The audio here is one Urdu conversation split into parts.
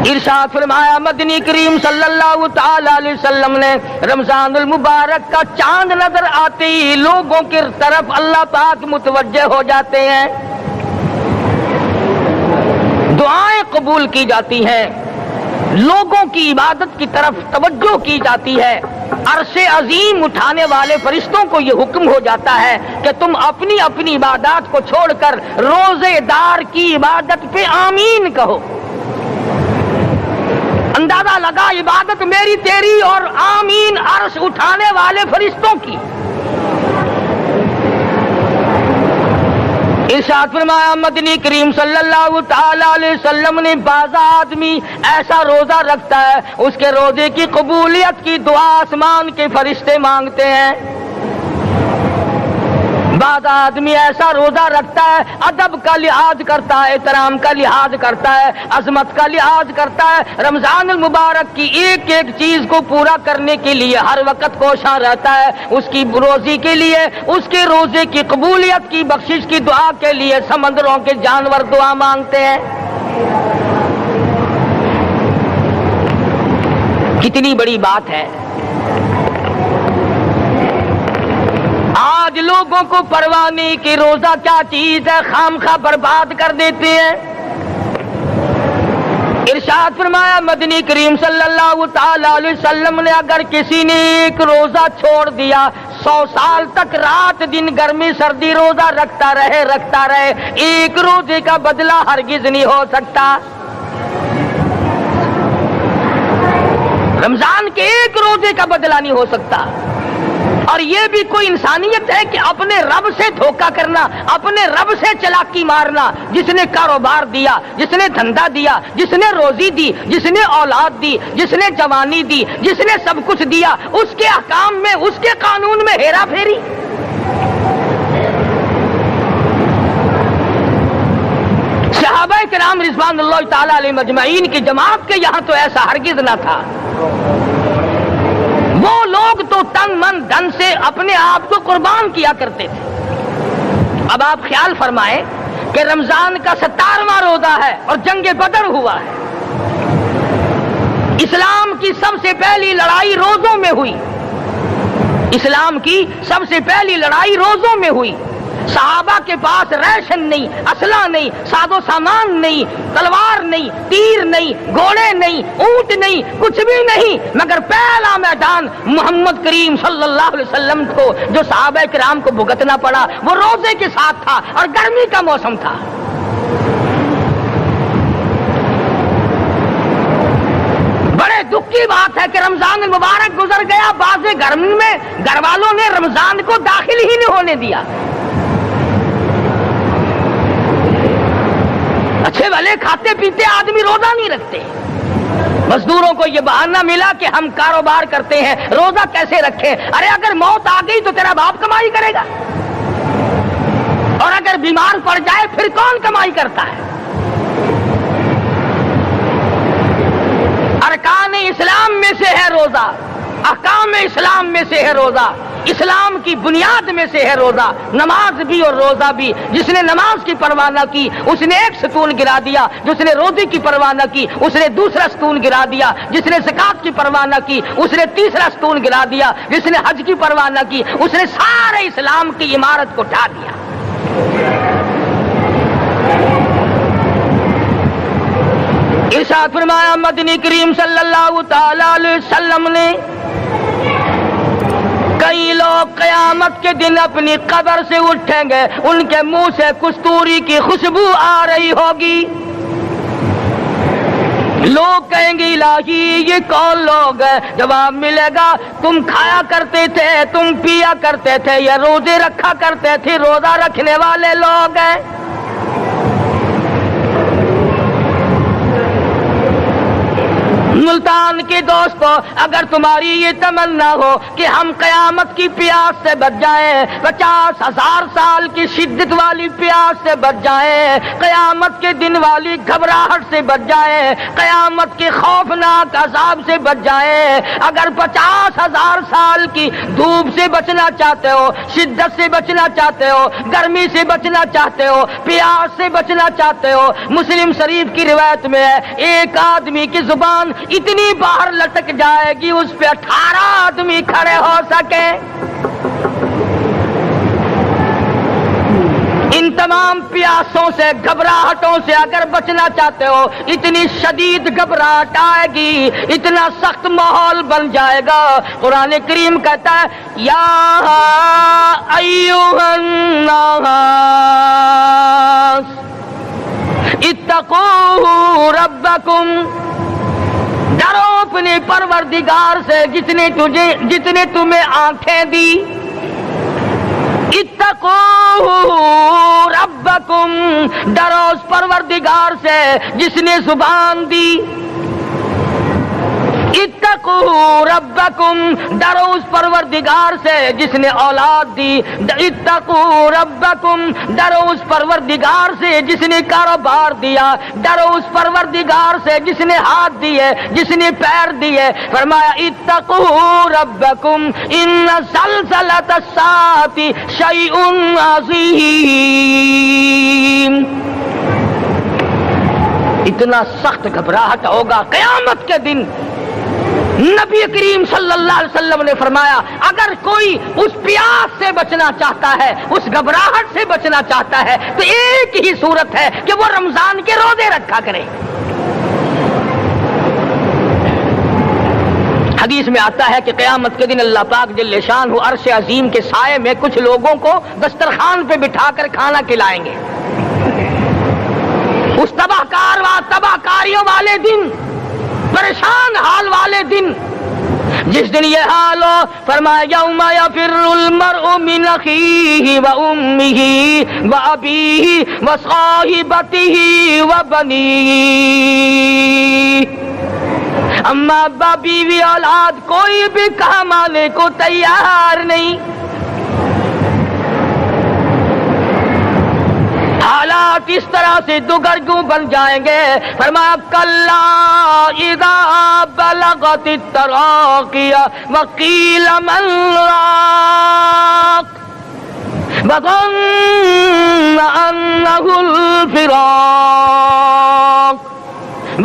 ارشاد فرمایا مدنی کریم صلی اللہ تعالی علیہ وسلم نے رمضان المبارک کا چاند نظر آتے ہی لوگوں کی طرف اللہ پاک متوجہ ہو جاتے ہیں، دعائیں قبول کی جاتی ہیں، لوگوں کی عبادت کی طرف توجہ کی جاتی ہے، عرش عظیم اٹھانے والے فرشتوں کو یہ حکم ہو جاتا ہے کہ تم اپنی اپنی عبادات کو چھوڑ کر روزے دار کی عبادت پہ آمین کہو۔ اندازہ لگا عبادت میری تیری اور آمین عرش اٹھانے والے فرشتوں کی۔ ارشاد فرمایا مدنی کریم صلی اللہ تعالی علیہ وسلم نے بعض آدمی ایسا روزہ رکھتا ہے اس کے روزے کی قبولیت کی دعا آسمان کے فرشتے مانگتے ہیں، بعض آدمی ایسا روزہ رکھتا ہے ادب کا لحاظ کرتا ہے، احترام کا لحاظ کرتا ہے، عظمت کا لحاظ کرتا ہے، رمضان المبارک کی ایک ایک چیز کو پورا کرنے کے لیے ہر وقت کوشاں رہتا ہے، اس کی روزی کے لیے، اس کے روزے کی قبولیت کی بخشش کی دعا کے لیے سمندروں کے جانور دعا مانگتے ہیں۔ کتنی بڑی بات ہے، آج لوگوں کو پرواہ نہیں کہ روزہ کیا چیز ہے، خام خواہ برباد کر دیتے ہیں۔ ارشاد فرمایا مدنی کریم صلی اللہ تعالی علیہ وسلم نے اگر کسی نے ایک روزہ چھوڑ دیا 100 سال تک رات دن گرمی سردی روزہ رکھتا رہے ایک روزے کا بدلہ ہرگز نہیں ہو سکتا۔ رمضان کے ایک روزے کا بدلہ نہیں ہو سکتا۔ اور یہ بھی کوئی انسانیت ہے کہ اپنے رب سے دھوکہ کرنا، اپنے رب سے چلاکی مارنا؟ جس نے کاروبار دیا، جس نے دھندا دیا، جس نے روزی دی، جس نے اولاد دی، جس نے جوانی دی، جس نے سب کچھ دیا، اس کے احکام میں، اس کے قانون میں ہیرا پھیری۔ صحابہ کرام رضوان اللہ تعالی علیہ مجمعین کی جماعت کے یہاں تو ایسا ہرگز نہ تھا۔ وہ لوگ تو تن من دھن سے اپنے آپ کو قربان کیا کرتے تھے۔ اب آپ خیال فرمائیں کہ رمضان کا 17واں روزہ ہے اور جنگ بدر ہوا ہے۔ اسلام کی سب سے پہلی لڑائی روزوں میں ہوئی، اسلام کی سب سے پہلی لڑائی روزوں میں ہوئی۔ صحابہ کے پاس ریشن نہیں، اسلحہ نہیں، ساز و سامان نہیں، تلوار نہیں، تیر نہیں، گھوڑے نہیں، اونٹ نہیں، کچھ بھی نہیں، مگر پہلا میدان محمد کریم صلی اللہ علیہ وسلم کو جو صحابہ کرام کو بھگتنا پڑا وہ روزے کے ساتھ تھا اور گرمی کا موسم تھا۔ بڑے دکھ کی بات ہے کہ رمضان المبارک گزر گیا، بعض گھر میں گھر والوں نے رمضان کو داخل ہی نہیں ہونے دیا۔ اچھے بھلے کھاتے پیتے آدمی روزہ نہیں رکھتے، مزدوروں کو یہ بہانہ ملا کہ ہم کاروبار کرتے ہیں، روزہ کیسے رکھیں؟ ارے اگر موت آ گئی تو تیرا باپ کمائی کرے گا، اور اگر بیمار پڑ جائے پھر کون کمائی کرتا ہے؟ ارکان اسلام میں سے ہے روزہ، احکام اسلام میں سے ہے روزہ، اسلام کی بنیاد میں سے ہے روزہ، نماز بھی اور روزہ بھی۔ جس نے نماز کی پرواہ نہ کی اس نے ایک ستون گرا دیا، جس نے روزے کی پرواہ نہ کی اس نے دوسرا ستون گرا دیا، جس نے زکات کی پرواہ نہ کی اس نے تیسرا ستون گرا دیا، جس نے حج کی پرواہ نہ کی اس نے سارے اسلام کی عمارت کو ڈھا دیا۔ ارشاد فرمایا مدنی کریم صلی اللہ تعالی علیہ وسلم نے کئی لوگ قیامت کے دن اپنی قبر سے اٹھیں گے، ان کے منہ سے کستوری کی خوشبو آ رہی ہوگی۔ لوگ کہیں گے الہی یہ کون لوگ ہیں؟ جواب ملے گا تم کھایا کرتے تھے، تم پیا کرتے تھے، یہ روزے رکھا کرتے تھے، روزہ رکھنے والے لوگ ہیں۔ ملتان کے دوستو، اگر تمہاری یہ تمنا ہو کہ ہم قیامت کی پیاس سے بچ جائیں، 50,000 سال کی شدت والی پیاس سے بچ جائیں، قیامت کے دن والی گھبراہٹ سے بچ جائیں، قیامت کے خوفناک عذاب سے بچ جائیں، اگر 50,000 سال کی دھوپ سے بچنا چاہتے ہو، شدت سے بچنا چاہتے ہو، گرمی سے بچنا چاہتے ہو، پیاس سے بچنا چاہتے ہو، مسلم شریف کی روایت میں ہے ایک آدمی کی زبان اتنی باہر لٹک جائے گی اس پہ 18 آدمی کھڑے ہو سکے۔ ان تمام پیاسوں سے، گھبراہٹوں سے اگر بچنا چاہتے ہو، اتنی شدید گھبراہٹ آئے گی، اتنا سخت ماحول بن جائے گا۔ قرآن کریم کہتا ہے یا ایھا الناس اتقوا ربکم، ڈرو اپنے پروردگار سے جتنے تمہیں آنکھیں دی۔ اتقوا ربکم، ڈرو اس پروردگار سے جس نے زبان دی۔ اتقوا ربکم، ڈرو اس پروردگار سے جس نے اولاد دی۔ اتقوا ربکم، ڈرو اس پروردگار سے جس نے کاروبار دیا۔ ڈرو اس پروردگار سے جس نے ہاتھ دیے، جس نے پیر دیے۔ فرمایا اتقوا ربکم ان زلزلۃ الساعۃ شیء عظیم، اتنا سخت گھبراہٹ ہوگا قیامت کے دن۔ نبی کریم صلی اللہ علیہ وسلم نے فرمایا اگر کوئی اس پیاس سے بچنا چاہتا ہے، اس گھبراہٹ سے بچنا چاہتا ہے، تو ایک ہی صورت ہے کہ وہ رمضان کے روزے رکھا کرے۔ حدیث میں آتا ہے کہ قیامت کے دن اللہ پاک جل شانہ عرش عظیم کے سائے میں کچھ لوگوں کو دسترخوان پہ بٹھا کر کھانا کھلائیں گے۔ اس تباہ کاریوں والے دن، پریشان حال والے دن، جس دن یہ حال ہو، فرمایا یوم یفر المرء من اخیہ وامہ وابیہ وصاحبتہ وبنیہ، اما ابا بیوی اولاد کوئی بھی کام آنے کو تیار نہیں۔ حالات اس طرح سے دگرگوں بن جائیں گے۔ فرمایا کلا اذا بلغت التراقی وقیل من راق وظن انہ الفراق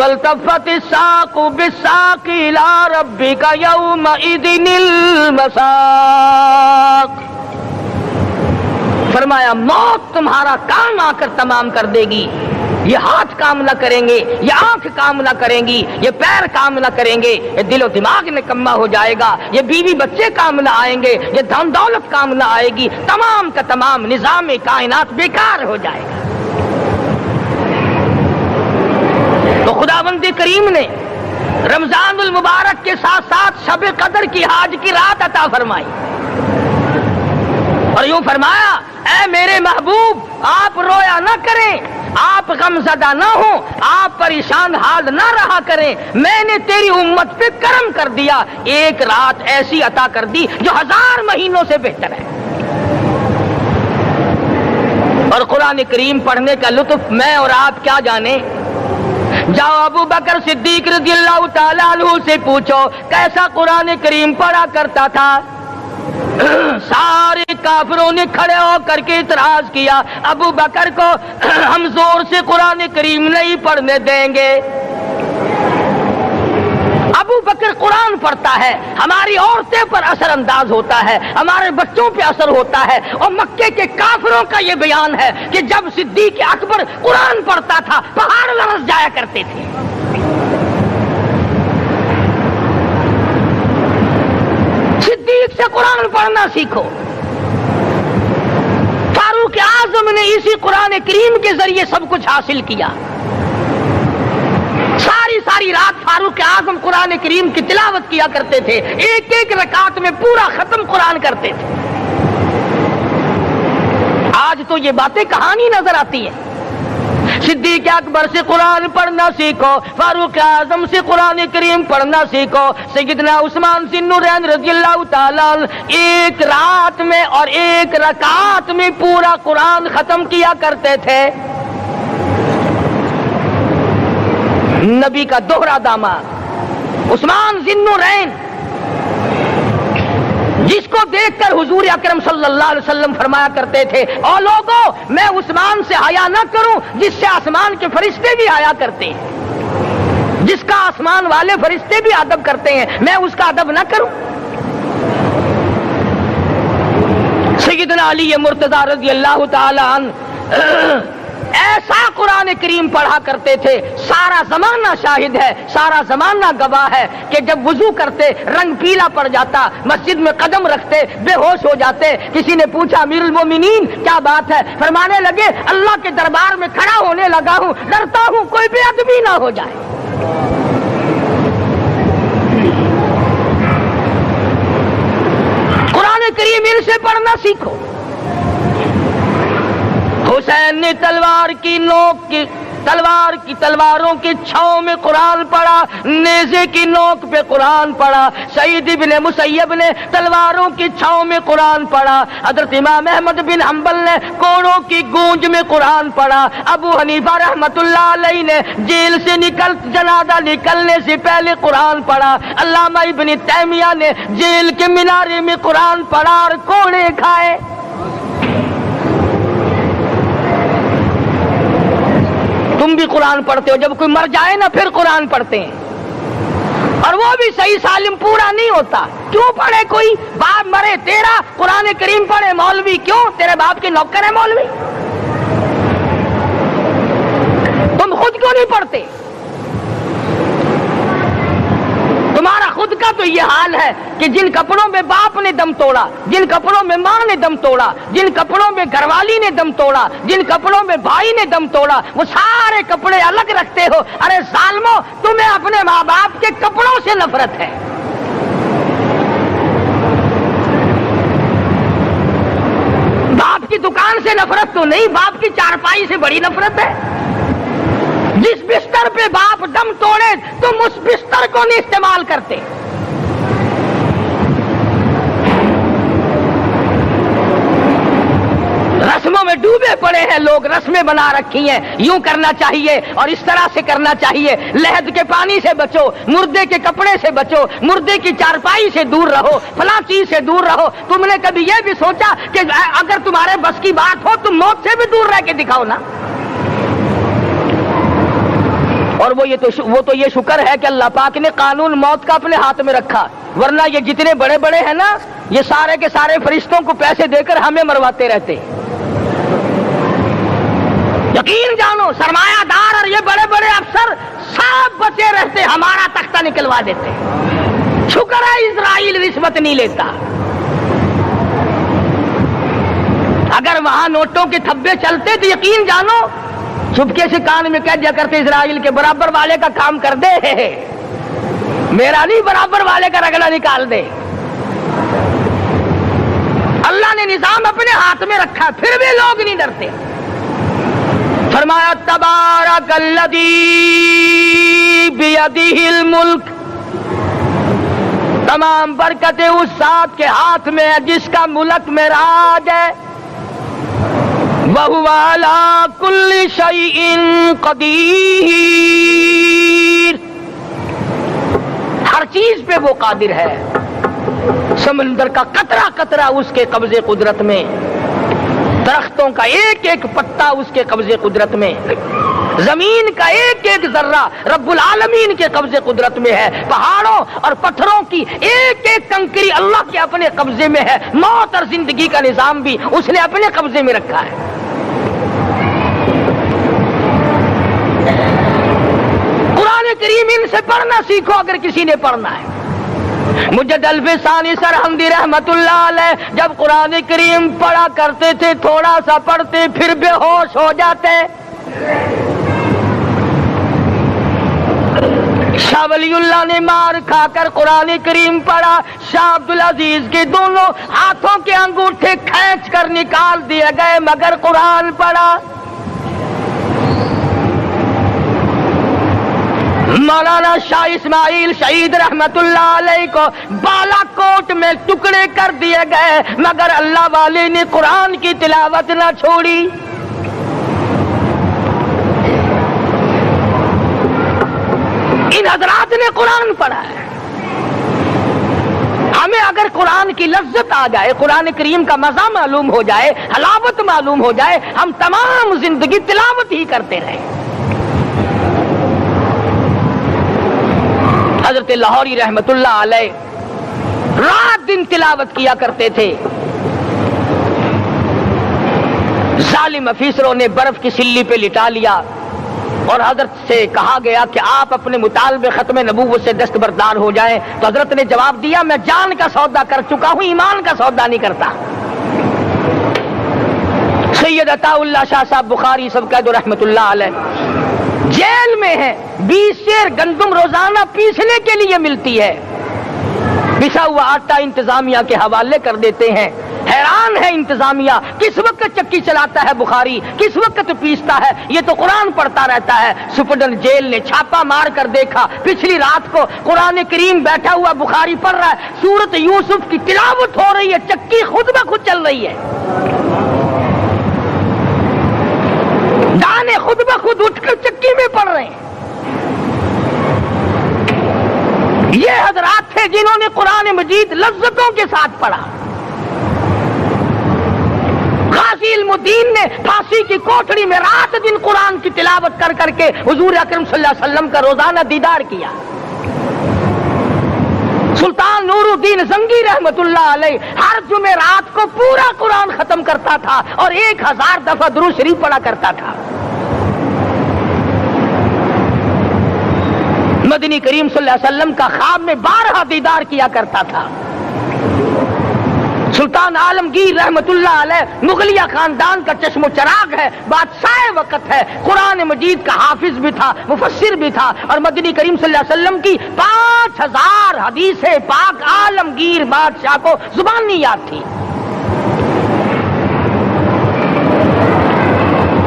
والتفت الساق بالساق الى ربک یومئذ المساق۔ فرمایا موت تمہارا کام آ کر تمام کر دے گی، یہ ہاتھ کام نہ کریں گے، یہ آنکھ کام نہ کریں گی، یہ پیر کام نہ کریں گے، یہ دل و دماغ نکما ہو جائے گا، یہ بیوی بچے کام نہ آئیں گے، یہ دھن دولت کام نہ آئے گی، تمام کا تمام نظام کائنات بیکار ہو جائے گا۔ تو خداوند کریم نے رمضان المبارک کے ساتھ ساتھ شب قدر کی حاج کی رات عطا فرمائی اور یوں فرمایا اے میرے محبوب آپ رویا نہ کریں، آپ غم زدہ نہ ہوں، آپ پریشان حال نہ رہا کریں، میں نے تیری امت پہ کرم کر دیا، ایک رات ایسی عطا کر دی جو 1000 مہینوں سے بہتر ہے۔ اور قرآن کریم پڑھنے کا لطف میں اور آپ کیا جانے۔ جاؤ ابو بکر صدیق رضی اللہ تعالیٰ عنہ سے پوچھو کیسا قرآن کریم پڑھا کرتا تھا۔ سارے کافروں نے کھڑے ہو کر کے اعتراض کیا ابو بکر کو ہم زور سے قرآن کریم نہیں پڑھنے دیں گے۔ ابو بکر قرآن پڑھتا ہے، ہماری عورتیں پر اثر انداز ہوتا ہے، ہمارے بچوں پہ اثر ہوتا ہے، اور مکے کے کافروں کا یہ بیان ہے کہ جب صدیق اکبر قرآن پڑھتا تھا پہاڑ لرز جایا کرتے تھے۔ صدیق سے قرآن پڑھنا سیکھو۔ فاروق اعظم نے اسی قرآن کریم کے ذریعے سب کچھ حاصل کیا۔ ساری رات فاروق اعظم قرآن کریم کی تلاوت کیا کرتے تھے، ایک ایک رکعت میں پورا ختم قرآن کرتے تھے۔ آج تو یہ باتیں کہانی نظر آتی ہیں۔ صدیق اکبر سے قرآن پڑھنا سیکھو، فاروق اعظم سے قرآن کریم پڑھنا سیکھو، سیدنا عثمان ذی النورین رضی اللہ تعالیٰ ایک رات میں اور ایک رکعت میں پورا قرآن ختم کیا کرتے تھے۔ نبی کا دوہرا داماد عثمان ذی النورین، جس کو دیکھ کر حضور اکرم صلی اللہ علیہ وسلم فرمایا کرتے تھے، او لوگوں میں عثمان سے حیا نہ کروں جس سے آسمان کے فرشتے بھی حیا کرتے ہیں، جس کا آسمان والے فرشتے بھی ادب کرتے ہیں، میں اس کا ادب نہ کروں؟ سیدنا علی مرتضی رضی اللہ تعالی عنہ ایسا قرآن کریم پڑھا کرتے تھے، سارا زمانہ شاہد ہے، سارا زمانہ گواہ ہے کہ جب وضو کرتے رنگ پیلا پڑ جاتا، مسجد میں قدم رکھتے بے ہوش ہو جاتے۔ کسی نے پوچھا امیر المومنین کیا بات ہے؟ فرمانے لگے اللہ کے دربار میں کھڑا ہونے لگا ہوں، ڈرتا ہوں کوئی بے ادبی نہ ہو جائے۔ قرآن کریم ان سے پڑھنا سیکھو۔ حسین نے تلواروں کی چھاؤں میں قرآن پڑھا، نیزے کی نوک پہ قرآن پڑھا۔ سعید بن مسیب نے تلواروں کی چھاؤں میں قرآن پڑھا۔ حضرت امام احمد بن حنبل نے کوڑوں کی گونج میں قرآن پڑھا۔ ابو حنیفہ رحمت اللہ علیہ نے جیل سے جنازہ نکلنے سے پہلے قرآن پڑھا۔ علامہ ابن تیمیہ نے جیل کے مینارے میں قرآن پڑھا اور کوڑے کھائے۔ تم بھی قرآن پڑھتے ہو، جب کوئی مر جائے نا پھر قرآن پڑھتے ہیں، اور وہ بھی صحیح سالم پورا نہیں ہوتا۔ کیوں پڑھے؟ کوئی باپ مرے تیرا قرآن کریم پڑھے مولوی، کیوں؟ تیرے باپ کے نوکر ہے مولوی؟ تم خود کیوں نہیں پڑھتے؟ تمہارا خود کا تو یہ حال ہے کہ جن کپڑوں میں باپ نے دم توڑا، جن کپڑوں میں ماں نے دم توڑا، جن کپڑوں میں گھر والی نے دم توڑا، جن کپڑوں میں بھائی نے دم توڑا، وہ سارے کپڑے الگ رکھتے ہو۔ ارے ظالمو، تمہیں اپنے ماں باپ کے کپڑوں سے نفرت ہے۔ باپ کی دکان سے نفرت تو نہیں، باپ کی چارپائی سے بڑی نفرت ہے۔ جس بستر پہ باپ دم توڑے تم اس بستر کو نہیں استعمال کرتے۔ رسموں میں ڈوبے پڑے ہیں لوگ، رسمیں بنا رکھی ہیں، یوں کرنا چاہیے اور اس طرح سے کرنا چاہیے۔ لہد کے پانی سے بچو، مردے کے کپڑے سے بچو، مردے کی چارپائی سے دور رہو، فلاں چیز سے دور رہو۔ تم نے کبھی یہ بھی سوچا کہ اگر تمہارے بس کی بات ہو تم موت سے بھی دور رہ کے دکھاؤ نا؟ اور وہ تو یہ شکر ہے کہ اللہ پاک نے قانون موت کا اپنے ہاتھ میں رکھا، ورنہ یہ جتنے بڑے بڑے ہیں نا، یہ سارے کے سارے فرشتوں کو پیسے دے کر ہمیں مرواتے رہتے۔ یقین جانو سرمایہ دار اور یہ بڑے بڑے افسر سب بچے رہتے، ہمارا تختہ نکلوا دیتے۔ شکر ہے اسرائیل رشوت نہیں لیتا۔ اگر وہاں نوٹوں کے تھبے چلتے تو یقین جانو چپکے سے کان میں کہہ دیا کرتے اسرائیل کے برابر والے کا کام کر دے، میرا نہیں برابر والے کا رگڑا نکال دے۔ اللہ نے نظام اپنے ہاتھ میں رکھا پھر بھی لوگ نہیں ڈرتے۔ فرمایا تبارک الذی بیدہ الملک، تمام برکتیں اس ذات کے ہاتھ میں ہے جس کا ملک میں راج ہے۔ وَهُوَ عَلَى كُلِّ شَيْءٍ قَدِيرٌ، ہر چیز پہ وہ قادر ہے۔ سمندر کا قطرہ قطرہ اس کے قبضے قدرت میں، درختوں کا ایک ایک پتا اس کے قبضے قدرت میں، زمین کا ایک ایک ذرہ رب العالمین کے قبضے قدرت میں ہے، پہاڑوں اور پتھروں کی ایک ایک کنکری اللہ کے اپنے قبضے میں ہے، موت اور زندگی کا نظام بھی اس نے اپنے قبضے میں رکھا ہے۔ قرآن کریم ان سے پڑھنا سیکھو اگر کسی نے پڑھنا ہے۔ مجد الفسانی سرہندی رحمت اللہ علیہ جب قرآن کریم پڑھا کرتے تھے تھوڑا سا پڑھتے پھر بے ہوش ہو جاتے۔ شاہ ولی اللہ نے مار کھا کر قرآن کریم پڑھا، شاہ عبدالعزیز کے دونوں ہاتھوں کے انگوٹھے کھینچ کر نکال دیے گئے مگر قرآن پڑھا۔ مولانا شاہ اسماعیل شہید رحمت اللہ علیہ کو بالا کوٹ میں ٹکڑے کر دیے گئے، مگر اللہ والے نے قرآن کی تلاوت نہ چھوڑی۔ ان حضرات نے قرآن پڑھا ہے۔ ہمیں اگر قرآن کی لذت آ جائے، قرآن کریم کا مزہ معلوم ہو جائے، حلاوت معلوم ہو جائے، ہم تمام زندگی تلاوت ہی کرتے رہیں۔ حضرت لاہوری رحمت اللہ علیہ رات دن تلاوت کیا کرتے تھے۔ ظالم افیسروں نے برف کی سلی پہ لٹا لیا اور حضرت سے کہا گیا کہ آپ اپنے مطالبے ختم نبوت سے دستبردار ہو جائیں، تو حضرت نے جواب دیا میں جان کا سودا کر چکا ہوں، ایمان کا سودا نہیں کرتا۔ سید عطا اللہ شاہ صاحب بخاری سب قید رحمت اللہ علیہ جیل میں ہے، 20 سیر گندم روزانہ پیسنے کے لیے ملتی ہے، پسا ہوا آٹا انتظامیہ کے حوالے کر دیتے ہیں۔ حیران ہے انتظامیہ، کس وقت چکی چلاتا ہے بخاری، کس وقت پیستا ہے، یہ تو قرآن پڑھتا رہتا ہے۔ سپرڈنٹ جیل نے چھاپا مار کر دیکھا، پچھلی رات کو قرآن کریم بیٹھا ہوا بخاری پڑھ رہا ہے، سورت یوسف کی تلاوت ہو رہی ہے، چکی خود بخود چل رہی ہے، دانے خود بخود اٹھ کر چکی میں پڑھ رہے ہیں۔ یہ حضرات تھے جنہوں نے قرآن مجید لذتوں کے ساتھ پڑھا۔ غازی علم الدین نے پھانسی کی کوٹڑی میں رات دن قرآن کی تلاوت کر کر کے حضور اکرم صلی اللہ علیہ وسلم کا روزانہ دیدار کیا۔ سلطان نور الدین زنگی رحمت اللہ علیہ ہر جمعرات کو پورا قرآن ختم کرتا تھا اور 1000 دفعہ درود شریف پڑھا کرتا تھا۔ مدنی کریم صلی اللہ علیہ وسلم کا خواب میں 12 دیدار کیا کرتا تھا۔ سلطان عالمگیر رحمت اللہ علیہ مغلیہ خاندان کا چشم و چراغ ہے، بادشاہ وقت ہے، قرآن مجید کا حافظ بھی تھا، مفسر بھی تھا، اور مدنی کریم صلی اللہ علیہ وسلم کی 5000 حدیث پاک عالمگیر بادشاہ کو زبانی یاد تھی۔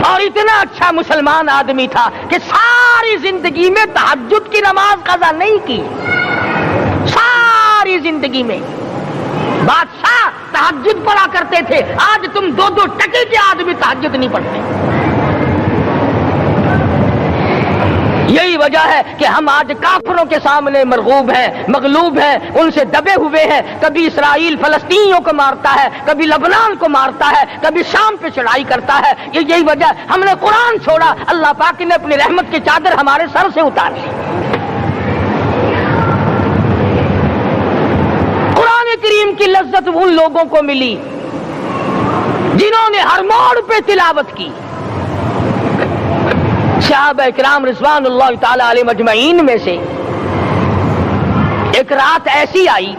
اور اتنا اچھا مسلمان آدمی تھا کہ ساری زندگی میں تہجد کی نماز قضا نہیں کی، ساری زندگی میں۔ بادشاہ تہجد پڑھا کرتے تھے، آج تم 2 ٹکے کے آدمی تہجد نہیں پڑھتے۔ یہی وجہ ہے کہ ہم آج کافروں کے سامنے مرغوب ہیں، مغلوب ہیں، ان سے دبے ہوئے ہیں۔ کبھی اسرائیل فلسطینیوں کو مارتا ہے، کبھی لبنان کو مارتا ہے، کبھی شام پہ چڑھائی کرتا ہے۔ یہی وجہ ہم نے قرآن چھوڑا، اللہ پاک نے اپنی رحمت کی چادر ہمارے سر سے اتار لی۔ کریم کی لذت ان لوگوں کو ملی جنہوں نے ہر موڑ پہ تلاوت کی۔ صحابہ کرام رضوان اللہ تعالی علیہ مجمعین میں سے ایک رات ایسی آئی،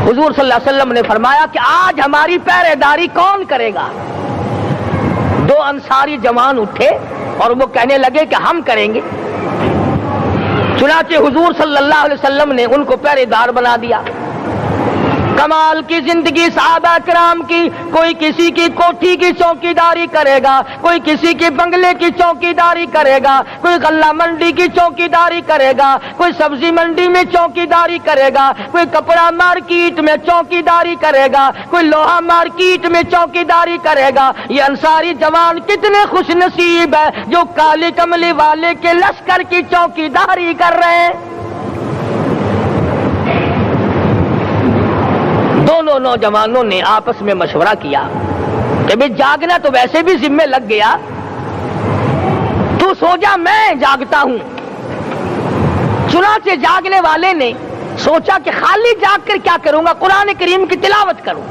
حضور صلی اللہ علیہ وسلم نے فرمایا کہ آج ہماری پہرے داری کون کرے گا؟ 2 انصاری جوان اٹھے اور وہ کہنے لگے کہ ہم کریں گے۔ چنانچہ حضور صلی اللہ علیہ وسلم نے ان کو پہرے دار بنا دیا۔ کمال کی زندگی صحابہ کرام کی، کوئی کسی کی کوٹھی کی چوکی داری کرے گا، کوئی کسی کے بنگلے کی چوکی داری کرے گا، کوئی غلہ منڈی کی چوکی داری کرے گا، کوئی سبزی منڈی میں چوکی داری کرے گا، کوئی کپڑا مارکیٹ میں چوکی داری کرے گا، کوئی لوہا مارکیٹ میں چوکی داری کرے گا۔ یہ انصاری جوان کتنے خوش نصیب ہے جو کالی کملی والے کے لشکر کی چوکی داری کر رہے ہیں۔ دونوں نوجوانوں نے آپس میں مشورہ کیا کہ بھئی جاگنا تو ویسے بھی ذمہ لگ گیا، تو سو جا میں جاگتا ہوں۔ چنانچہ جاگنے والے نے سوچا کہ خالی جاگ کر کیا کروں گا، قرآن کریم کی تلاوت کروں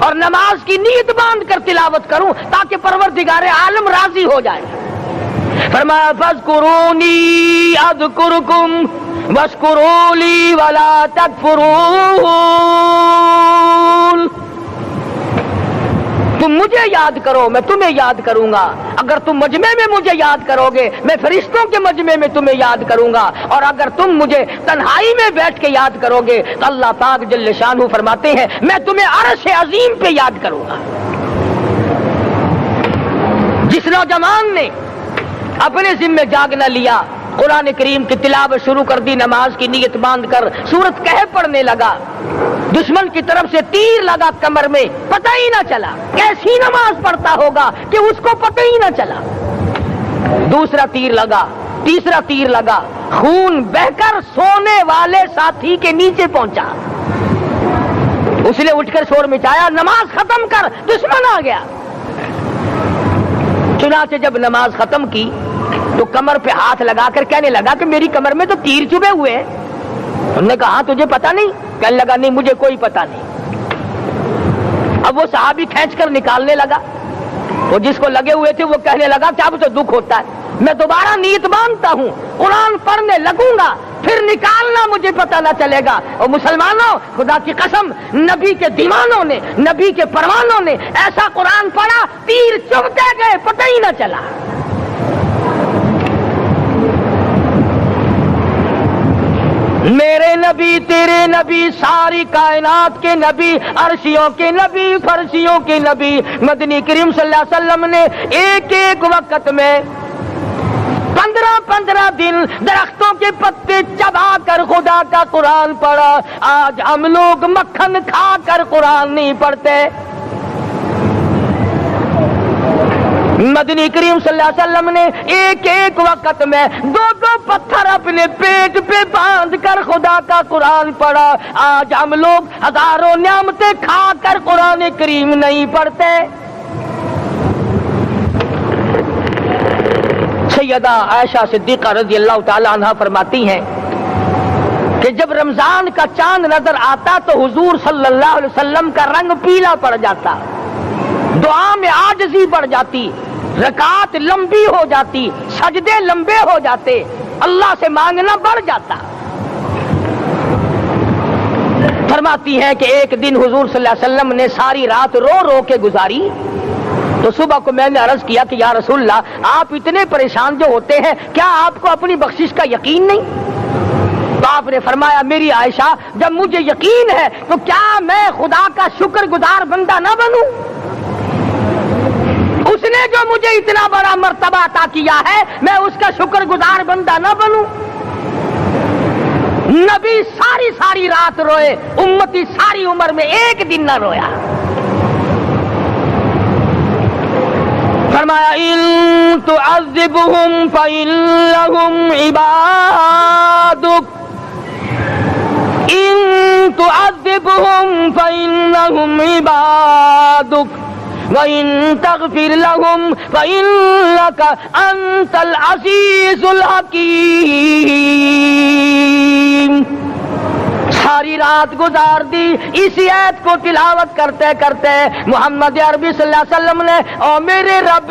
اور نماز کی نیت باندھ کر تلاوت کروں تاکہ پروردگار عالم راضی ہو جائے۔ فرمایا فاذکرونی اذکرکم واشکروا لی ولا تکفرون، تم مجھے یاد کرو میں تمہیں یاد کروں گا، اگر تم مجمع میں مجھے یاد کرو گے میں فرشتوں کے مجمع میں تمہیں یاد کروں گا، اور اگر تم مجھے تنہائی میں بیٹھ کے یاد کرو گے تو اللہ پاک جل شانہ فرماتے ہیں میں تمہیں عرش عظیم پہ یاد کروں گا۔ جس نوجوان نے اپنے ذمہ جاگ نہ لیا، قرآن کریم کی تلاوت شروع کر دی، نماز کی نیت باندھ کر سورت کہف پڑھنے لگا، دشمن کی طرف سے تیر لگا کمر میں، پتہ ہی نہ چلا کیسی نماز پڑھتا ہوگا کہ اس کو پتہ ہی نہ چلا، دوسرا تیر لگا، تیسرا تیر لگا، خون بہ کر سونے والے ساتھی کے نیچے پہنچا، اس نے اٹھ کر شور مچایا، نماز ختم کر دشمن آ گیا۔ چنانچہ جب نماز ختم کی تو کمر پہ ہاتھ لگا کر کہنے لگا کہ میری کمر میں تو تیر چبھے ہوئے ہیں۔ انہوں نے کہا تجھے پتا نہیں؟ کہنے لگا نہیں مجھے کوئی پتا نہیں۔ اب وہ صحابی کھینچ کر نکالنے لگا، وہ جس کو لگے ہوئے تھے وہ کہنے لگا کہ اب تو دکھ ہوتا ہے، میں دوبارہ نیت باندھتا ہوں، قرآن پڑھنے لگوں گا، پھر نکالنا مجھے پتا نہ چلے گا۔ اور مسلمانوں، خدا کی قسم، نبی کے دیوانوں نے، نبی کے پروانوں نے ایسا قرآن پڑھا، تیر چبھتے گئے، پتہ ہی نہ چلا۔ میرے نبی، تیرے نبی، ساری کائنات کے نبی، عرشیوں کے نبی، فرشیوں کے نبی، مدنی کریم صلی اللہ علیہ وسلم نے ایک ایک وقت میں 15 دن درختوں کے پتے چبا کر خدا کا قرآن پڑھا۔ آج ہم لوگ مکھن کھا کر قرآن نہیں پڑھتے۔ مدنی کریم صلی اللہ علیہ وسلم نے ایک ایک وقت میں 2 پتھر اپنے پیٹ پہ باندھ کر خدا کا قرآن پڑھا۔ آج ہم لوگ ہزاروں نعمتیں کھا کر قرآن کریم نہیں پڑھتے۔ سیدہ عائشہ صدیقہ رضی اللہ تعالی عنہا فرماتی ہیں کہ جب رمضان کا چاند نظر آتا تو حضور صلی اللہ علیہ وسلم کا رنگ پیلا پڑ جاتا، دعا میں عاجزی بڑھ جاتی، رکعات لمبی ہو جاتی، سجدے لمبے ہو جاتے، اللہ سے مانگنا بڑھ جاتا۔ فرماتی ہیں کہ ایک دن حضور صلی اللہ علیہ وسلم نے ساری رات رو رو کے گزاری، تو صبح کو میں نے عرض کیا کہ یا رسول اللہ، آپ اتنے پریشان جو ہوتے ہیں، کیا آپ کو اپنی بخشش کا یقین نہیں؟ تو آپ نے فرمایا میری عائشہ، جب مجھے یقین ہے تو کیا میں خدا کا شکر گزار بندہ نہ بنوں؟ اس نے جو مجھے اتنا بڑا مرتبہ عطا کیا ہے، میں اس کا شکر گزار بندہ نہ بنوں؟ نبی ساری رات روئے، امتی ساری عمر میں ایک دن نہ رویا۔ فرمایا ان تعذبهم فإنهم عبادك، ان تعذبهم فإنهم عبادك وَإِن تَغْفِرْ لَهُمْ فَإِنَّكَ أَنْتَ الْعَزِيزُ الْحَكِيمُ۔ ساری رات گزار دی اسی آیت کو تلاوت کرتے کرتے محمد عربی صلی اللہ علیہ وسلم نے، او میرے رب،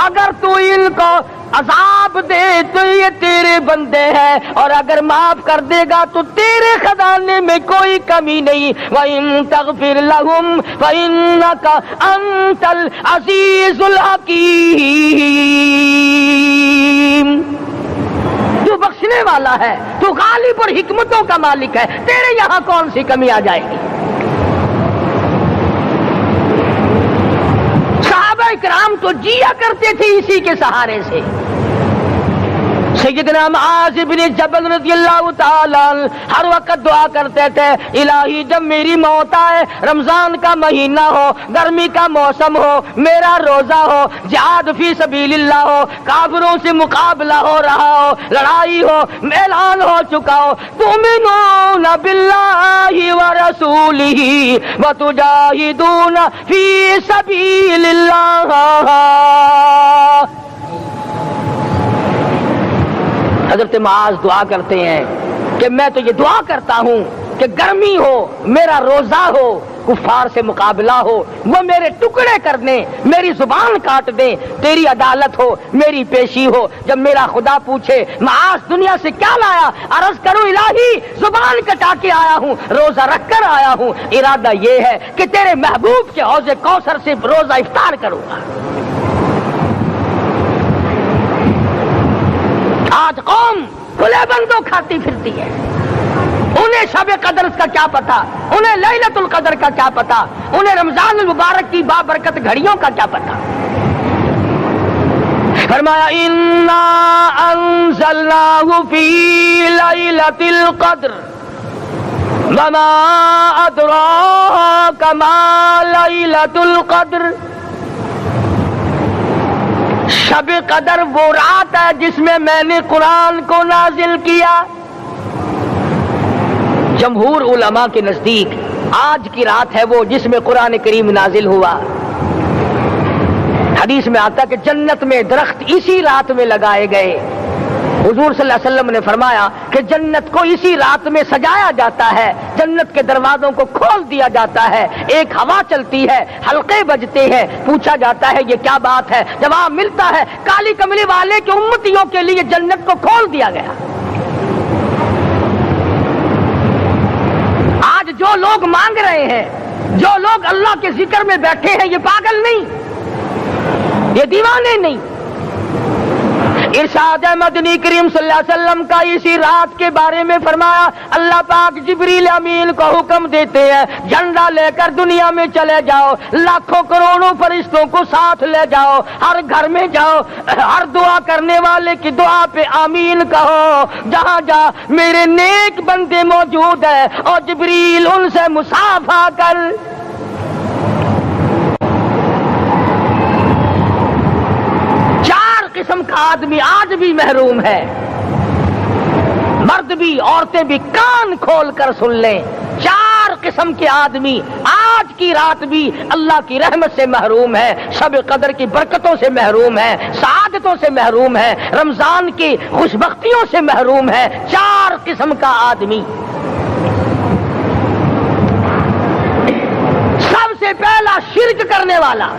اگر تو ان کو عذاب دے تو یہ تیرے بندے ہیں، اور اگر معاف کر دے گا تو تیرے خزانے میں کوئی کمی نہیں۔ وَإِن تَغْفِرْ لَهُمْ فَإِنَّكَ أَنْتَ الْعَزِيزُ الْحَكِيمُ۔ تو بخشنے والا ہے، تو غالب اور حکمتوں کا مالک ہے، تیرے یہاں کون سی کمی آ جائے گی؟ صحابہ کرام تو جیا کرتے تھے اسی کے سہارے سے۔ سیدنا معاذ بن جبل رضی اللہ تعالی عنہ ہر وقت دعا کرتے تھے، الہی جب میری موت آئے، رمضان کا مہینہ ہو، گرمی کا موسم ہو، میرا روزہ ہو، جہاد فی سبیل اللہ ہو، کافروں سے مقابلہ ہو رہا ہو، لڑائی ہو، اعلان ہو چکا ہو، تؤمنون باللہ ورسولہ وتجاہدون فی سبیل اللہ۔ حضرت معاذ دعا کرتے ہیں کہ میں تو یہ دعا کرتا ہوں کہ گرمی ہو، میرا روزہ ہو، کفار سے مقابلہ ہو، وہ میرے ٹکڑے کر دیں، میری زبان کاٹ دیں، تیری عدالت ہو، میری پیشی ہو۔ جب میرا خدا پوچھے معاذ دنیا سے کیا لایا، عرض کروں الہی زبان کٹا کے آیا ہوں، روزہ رکھ کر آیا ہوں، ارادہ یہ ہے کہ تیرے محبوب کے حوض کوثر سے روزہ افطار کروں گا۔ آج قوم کھلے بندوں کھاتی پھرتی ہے، انہیں شب قدر کا کیا پتا، انہیں لیلۃ القدر کا کیا پتا، انہیں رمضان المبارک کی بابرکت گھڑیوں کا کیا پتا۔ فرمایا انا انزلناہ فی لیلۃ القدر وما ادراک ما لیلۃ القدر. شب قدر وہ رات ہے جس میں نے قرآن کو نازل کیا. جمہور علماء کے نزدیک آج کی رات ہے وہ جس میں قرآن کریم نازل ہوا. حدیث میں آتا کہ جنت میں درخت اسی رات میں لگائے گئے. حضور صلی اللہ علیہ وسلم نے فرمایا کہ جنت کو اسی رات میں سجایا جاتا ہے, جنت کے دروازوں کو کھول دیا جاتا ہے, ایک ہوا چلتی ہے, حلقے بجتے ہیں, پوچھا جاتا ہے یہ کیا بات ہے, جواب ملتا ہے کالی کملی والے کے امتیوں کے لیے جنت کو کھول دیا گیا. آج جو لوگ مانگ رہے ہیں, جو لوگ اللہ کے ذکر میں بیٹھے ہیں, یہ پاگل نہیں, یہ دیوانے نہیں. ارشاد مدنی کریم صلی اللہ علیہ وسلم کا اسی رات کے بارے میں فرمایا, اللہ پاک جبریل امین کو حکم دیتے ہیں جھنڈا لے کر دنیا میں چلے جاؤ, لاکھوں کروڑوں فرشتوں کو ساتھ لے جاؤ, ہر گھر میں جاؤ, ہر دعا کرنے والے کی دعا پہ آمین کہو, جہاں جا میرے نیک بندے موجود ہیں اور جبریل ان سے مصافحہ کر. قسم کا آدمی آج بھی محروم ہے, مرد بھی عورتیں بھی کان کھول کر سن لیں. 4 قسم کے آدمی آج کی رات بھی اللہ کی رحمت سے محروم ہے, شب قدر کی برکتوں سے محروم ہے, سعادتوں سے محروم ہے, رمضان کی خوشبختیوں سے محروم ہے. 4 قسم کا آدمی. سب سے پہلا شرک کرنے والا,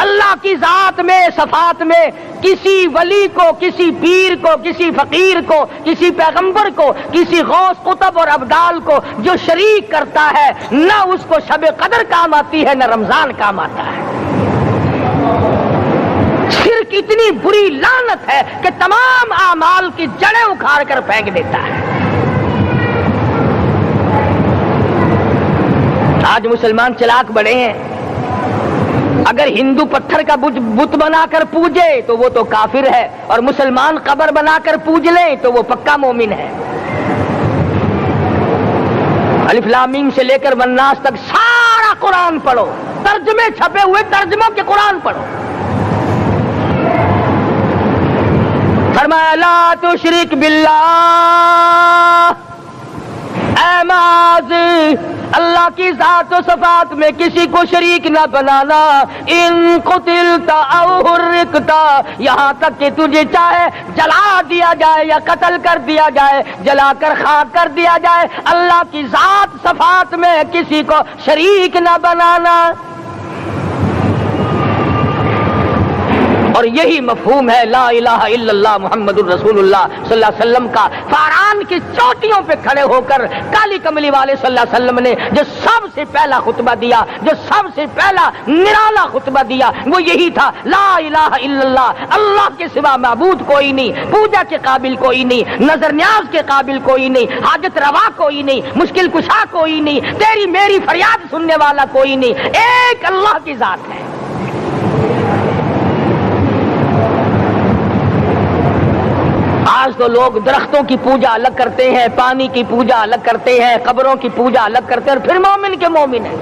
اللہ کی ذات میں صفات میں کسی ولی کو, کسی پیر کو, کسی فقیر کو, کسی پیغمبر کو, کسی غوث قطب اور ابدال کو جو شریک کرتا ہے, نہ اس کو شب قدر کام آتی ہے, نہ رمضان کام آتا ہے. شرک اتنی بری لعنت ہے کہ تمام اعمال کی جڑیں اکھاڑ کر پھینک دیتا ہے. آج مسلمان چلاک بڑے ہیں, اگر ہندو پتھر کا بت بنا کر پوجے تو وہ تو کافر ہے, اور مسلمان قبر بنا کر پوج لیں تو وہ پکا مومن ہے. الف لام میم سے لے کر والناس تک سارا قرآن پڑھو, ترجمے چھپے ہوئے ترجموں کے قرآن پڑھو. فرمایا لا تشرک باللہ, اے ماضی اللہ کی ذات و صفات میں کسی کو شریک نہ بنانا. ان قتلت او حرقت, یہاں تک کہ تجھے چاہے جلا دیا جائے یا قتل کر دیا جائے, جلا کر خاک کر دیا جائے, اللہ کی ذات صفات میں کسی کو شریک نہ بنانا. اور یہی مفہوم ہے لا الہ الا اللہ محمد الرسول اللہ صلی اللہ علیہ وسلم کا. فاران کی چوٹیوں پہ کھڑے ہو کر کالی کملی والے صلی اللہ علیہ وسلم نے جو سب سے پہلا خطبہ دیا, جو سب سے پہلا نرالا خطبہ دیا, وہ یہی تھا لا الہ الا اللہ, اللہ کے سوا معبود کوئی نہیں, پوجا کے قابل کوئی نہیں, نظر نیاز کے قابل کوئی نہیں, حاجت روا کوئی نہیں, مشکل کشا کوئی نہیں, تیری میری فریاد سننے والا کوئی نہیں, ایک اللہ کی ذات ہے. آج تو لوگ درختوں کی پوجا الگ کرتے ہیں, پانی کی پوجا الگ کرتے ہیں, قبروں کی پوجا الگ کرتے ہیں, اور پھر مومن کے مومن ہیں.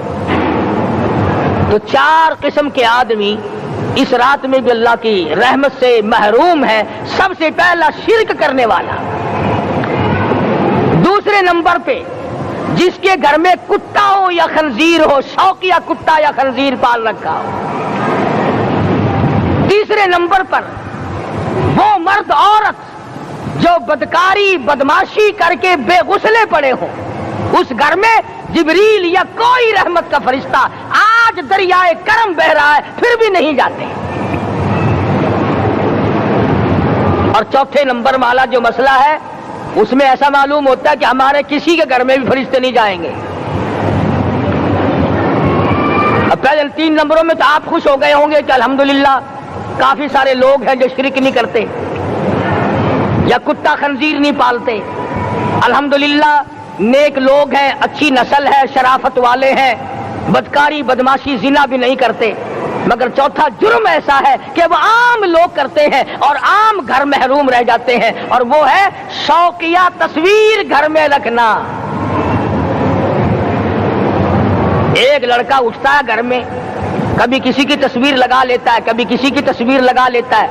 تو 4 قسم کے آدمی اس رات میں بھی اللہ کی رحمت سے محروم ہے. سب سے پہلا شرک کرنے والا. دوسرے نمبر پہ جس کے گھر میں کتا ہو یا خنزیر ہو, شوقیہ کتا یا خنزیر پال رکھا ہو. تیسرے نمبر پر وہ مرد عورت جو بدکاری بدماشی کر کے بے غسلے پڑے ہوں, اس گھر میں جبریل یا کوئی رحمت کا فرشتہ آج دریائے کرم بہ رہا ہے پھر بھی نہیں جاتے. اور چوتھے نمبر والا جو مسئلہ ہے اس میں ایسا معلوم ہوتا ہے کہ ہمارے کسی کے گھر میں بھی فرشتے نہیں جائیں گے. اب پہلے 3 نمبروں میں تو آپ خوش ہو گئے ہوں گے کہ الحمدللہ کافی سارے لوگ ہیں جو شرک نہیں کرتے یا کتا خنزیر نہیں پالتے. الحمدللہ نیک لوگ ہیں, اچھی نسل ہے, شرافت والے ہیں, بدکاری بدماشی زنا بھی نہیں کرتے. مگر چوتھا جرم ایسا ہے کہ وہ عام لوگ کرتے ہیں اور عام گھر محروم رہ جاتے ہیں، اور وہ ہے شوقیہ تصویر گھر میں رکھنا۔ ایک لڑکا اٹھتا ہے گھر میں، کبھی کسی کی تصویر لگا لیتا ہے، کبھی کسی کی تصویر لگا لیتا ہے۔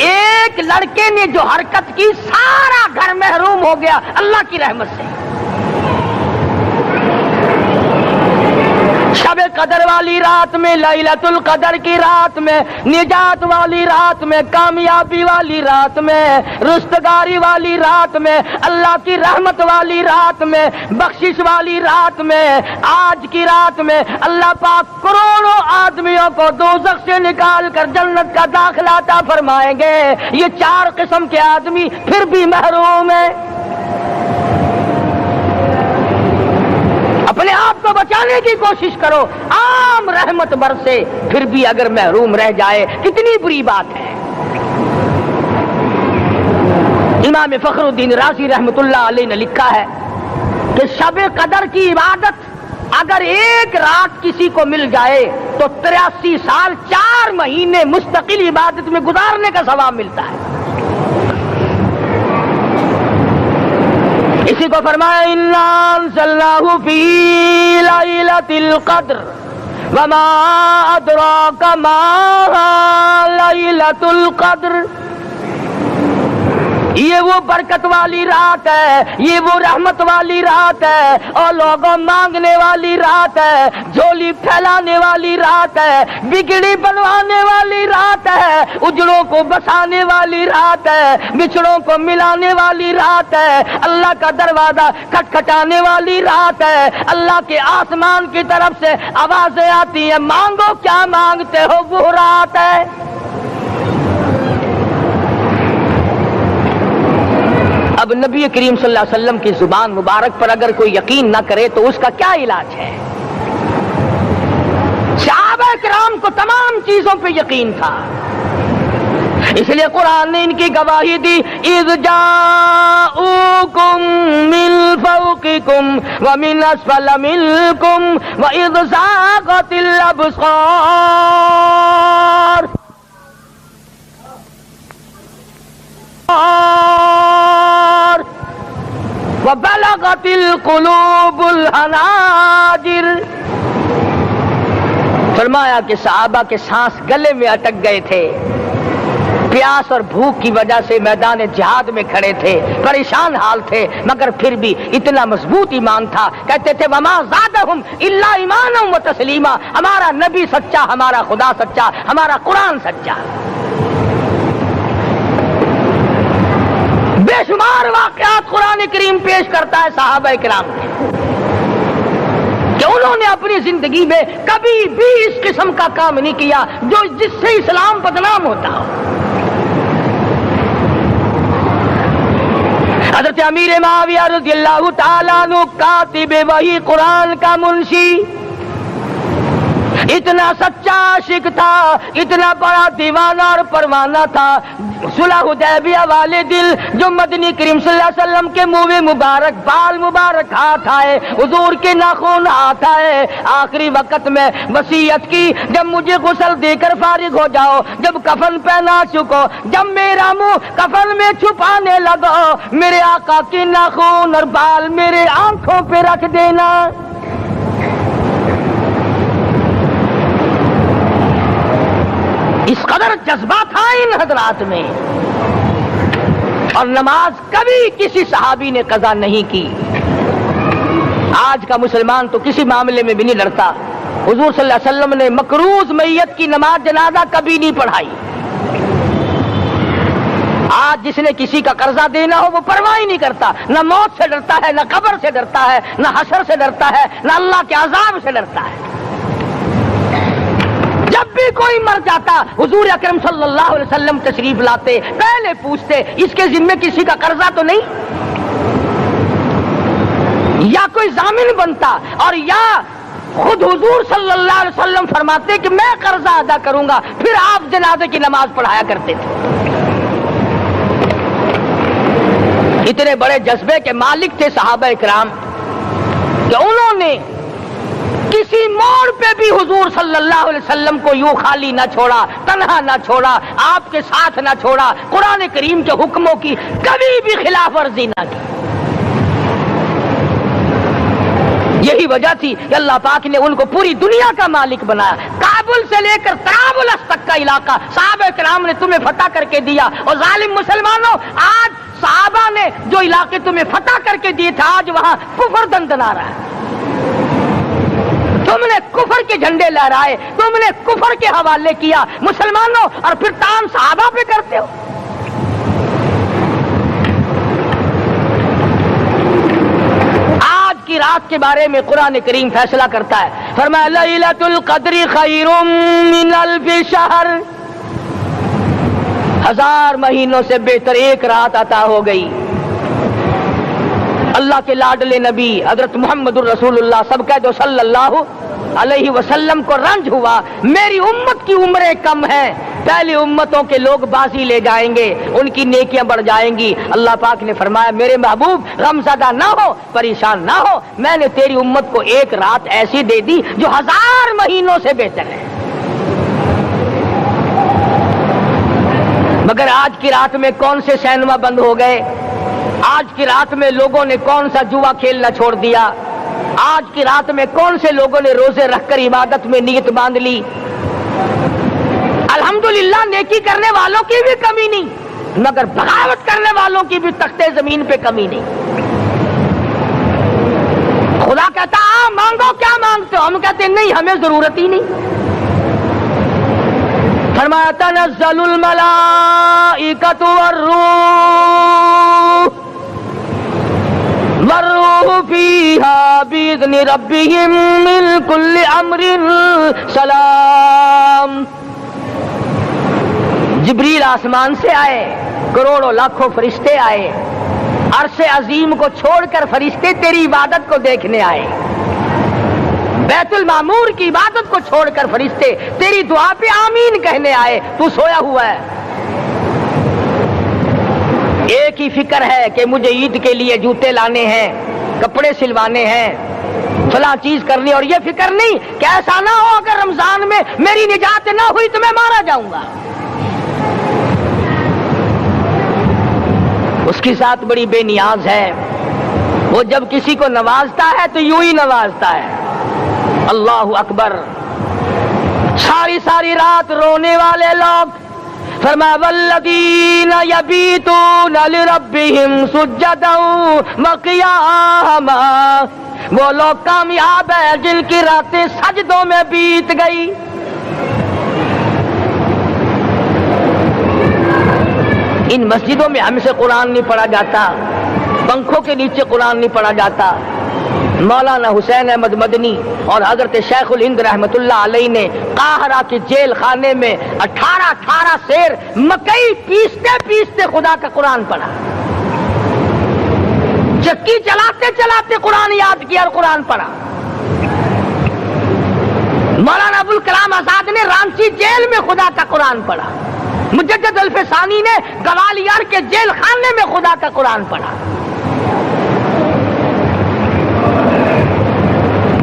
ایک لڑکے نے جو حرکت کی سارا گھر محروم ہو گیا اللہ کی رحمت سے۔ شب قدر والی رات میں، لیلۃ القدر کی رات میں، نجات والی رات میں، کامیابی والی رات میں، رستگاری والی رات میں، اللہ کی رحمت والی رات میں، بخشش والی رات میں، آج کی رات میں اللہ پاک کروڑوں آدمیوں کو دوزخ سے نکال کر جنت کا داخلہ عطا فرمائیں گے۔ یہ 4 قسم کے آدمی پھر بھی محروم ہیں۔ اپنے آپ کو بچانے کی کوشش کرو، عام رحمت برسے پھر بھی اگر محروم رہ جائے کتنی بری بات ہے۔ امام فخر الدین رازی رحمت اللہ علیہ نے لکھا ہے کہ شب قدر کی عبادت اگر ایک رات کسی کو مل جائے تو 83 سال 4 مہینے مستقل عبادت میں گزارنے کا ثواب ملتا ہے۔ اسی کو فرمایا اِنَّا أَنزَلْنَاهُ فِي لَيْلَةِ الْقَدْرِ وَمَا أَدْرَاكَ مَا لَيْلَةُ الْقَدْرِ۔ یہ وہ برکت والی رات ہے، یہ وہ رحمت والی رات ہے، اور لوگوں مانگنے والی رات ہے، جھولی پھیلانے والی رات ہے، بگڑی بنوانے والی رات ہے، اجڑوں کو بسانے والی رات ہے، بچھڑوں کو ملانے والی رات ہے، اللہ کا دروازہ کھٹکھٹانے والی رات ہے، اللہ کے آسمان کی طرف سے آوازیں آتی ہیں مانگو کیا مانگتے ہو، وہ رات ہے۔ اب نبی کریم صلی اللہ علیہ وسلم کی زبان مبارک پر اگر کوئی یقین نہ کرے تو اس کا کیا علاج ہے؟ صحابہ کرام کو تمام چیزوں پہ یقین تھا، اس لیے قرآن نے ان کی گواہی دی اذ جاءوکم من فوقکم ومن اسفل منکم واذ زاغت الابصار وبلغت القلوب الحناجر۔ فرمایا کہ صحابہ کے سانس گلے میں اٹک گئے تھے، پیاس اور بھوک کی وجہ سے میدان جہاد میں کھڑے تھے، پریشان حال تھے، مگر پھر بھی اتنا مضبوط ایمان تھا، کہتے تھے وما زادہم الا ایمانا و تسلیما، ہمارا نبی سچا، ہمارا خدا سچا، ہمارا قرآن سچا۔ بے شمار واقعات قرآن کریم پیش کرتا ہے صحابہ کرام کے کہ انہوں نے اپنی زندگی میں کبھی بھی اس قسم کا کام نہیں کیا جس سے اسلام بدنام ہوتا ہو۔ حضرت امیر معاویہ رضی اللہ تعالیٰ عنہ کاتب وحی قرآن کا منشی، اتنا سچا عاشق تھا، اتنا بڑا دیوانہ اور پروانہ تھا، صلح حدیبیہ والے دل جو مدنی کریم صلی اللہ علیہ وسلم کے منہ مبارک بال مبارک ہاتھ آئے، حضور کے ناخن ہاتھ آئے، آخری وقت میں وصیت کی جب مجھے غسل دے کر فارغ ہو جاؤ، جب کفن پہنا چکو، جب میرا منہ کفن میں چھپانے لگو، میرے آقا کے ناخن اور بال میرے آنکھوں پہ رکھ دینا۔ اس قدر جذبہ تھا ان حضرات میں، اور نماز کبھی کسی صحابی نے قضا نہیں کی۔ آج کا مسلمان تو کسی معاملے میں بھی نہیں لڑتا، حضور صلی اللہ علیہ وسلم نے مقروض میت کی نماز جنازہ کبھی نہیں پڑھائی۔ آج جس نے کسی کا قرضہ دینا ہو وہ پرواہ نہیں کرتا، نہ موت سے ڈرتا ہے، نہ قبر سے ڈرتا ہے، نہ حشر سے ڈرتا ہے، نہ اللہ کے عذاب سے ڈرتا ہے۔ جب بھی کوئی مر جاتا حضور اکرم صلی اللہ علیہ وسلم تشریف لاتے، پہلے پوچھتے اس کے ذمے کسی کا قرضہ تو نہیں، یا کوئی ضامن بنتا، اور یا خود حضور صلی اللہ علیہ وسلم فرماتے کہ میں قرضہ ادا کروں گا، پھر آپ جنازے کی نماز پڑھایا کرتے تھے۔ اتنے بڑے جذبے کے مالک تھے صحابہ کرام کہ انہوں نے کسی موڑ پہ بھی حضور صلی اللہ علیہ وسلم کو یوں خالی نہ چھوڑا، تنہا نہ چھوڑا، آپ کے ساتھ نہ چھوڑا، قرآن کریم کے حکموں کی کبھی بھی خلاف ورزی نہ کی۔ یہی وجہ تھی کہ اللہ پاک نے ان کو پوری دنیا کا مالک بنایا۔ کابل سے لے کر طرابلس تک کا علاقہ صحابہ کرام نے تمہیں فتح کر کے دیا، اور ظالم مسلمانوں آج صحابہ نے جو علاقے تمہیں فتح کر کے دیے تھے آج وہاں کفر دندنا رہا ہے۔ تم نے کفر کے جھنڈے لہرائے، تم نے کفر کے حوالے کیا مسلمانوں، اور پھر تان صحابہ پہ کرتے ہو۔ کی رات کے بارے میں قرآن کریم فیصلہ کرتا ہے، فرمایا لیلۃ القدر خیر من الف شہر، 1000 مہینوں سے بہتر ایک رات عطا ہو گئی۔ اللہ کے لاڈلے نبی حضرت محمد الرسول اللہ سب کہہ دو صلی اللہ علیہ وسلم کو رنج ہوا، میری امت کی عمریں کم ہیں، پہلی امتوں کے لوگ بازی لے جائیں گے، ان کی نیکیاں بڑھ جائیں گی۔ اللہ پاک نے فرمایا میرے محبوب غمزدہ نہ ہو، پریشان نہ ہو، میں نے تیری امت کو ایک رات ایسی دے دی جو 1000 مہینوں سے بہتر ہے۔ مگر آج کی رات میں کون سے سینما بند ہو گئے، آج کی رات میں لوگوں نے کون سا جوا کھیلنا چھوڑ دیا، آج کی رات میں کون سے لوگوں نے روزے رکھ کر عبادت میں نیت باندھ لی۔ الحمدللہ نیکی کرنے والوں کی بھی کمی نہیں، مگر بغاوت کرنے والوں کی بھی تختے زمین پہ کمی نہیں۔ خدا کہتا مانگو کیا مانگتے ہو، ہم کہتے ہیں نہیں ہمیں ضرورت ہی نہیں۔ فرمایا تنزل الملائکۃ والروح فیہا بإذن ربہم من کل امر سلام۔ جبریل آسمان سے آئے، کروڑوں لاکھوں فرشتے آئے، عرش عظیم کو چھوڑ کر فرشتے تیری عبادت کو دیکھنے آئے، بیت المعمور کی عبادت کو چھوڑ کر فرشتے تیری دعا پہ آمین کہنے آئے، تو سویا ہوا ہے۔ ایک ہی فکر ہے کہ مجھے عید کے لیے جوتے لانے ہیں، کپڑے سلوانے ہیں، فلاں چیز کرنی، اور یہ فکر نہیں کہ ایسا نہ ہو اگر رمضان میں میری نجات نہ ہوئی تو میں مارا جاؤں گا۔ اس کی ذات بڑی بے نیاز ہے، وہ جب کسی کو نوازتا ہے تو یوں ہی نوازتا ہے۔ اللہ اکبر۔ ساری ساری رات رونے والے لوگ، فرمایا والذین یبیتون لربہم سجدا وقیاما، وہ لوگ کامیاب ہیں جن کی راتیں سجدوں میں بیت گئی۔ ان مسجدوں میں ہم سے قرآن نہیں پڑھا جاتا، پنکھوں کے نیچے قرآن نہیں پڑھا جاتا۔ مولانا حسین احمد مدنی اور حضرت شیخ الہند رحمت اللہ علیہ نے قاہرہ کے جیل خانے میں 18 سیر مکئی پیستے پیستے خدا کا قرآن پڑھا، چکی چلاتے چلاتے قرآن یاد کیا اور قرآن پڑھا۔ مولانا ابوالکلام آزاد نے رانچی جیل میں خدا کا قرآن پڑھا، مجدد الفسانی نے گوالیار کے جیل خانے میں خدا کا قرآن پڑھا۔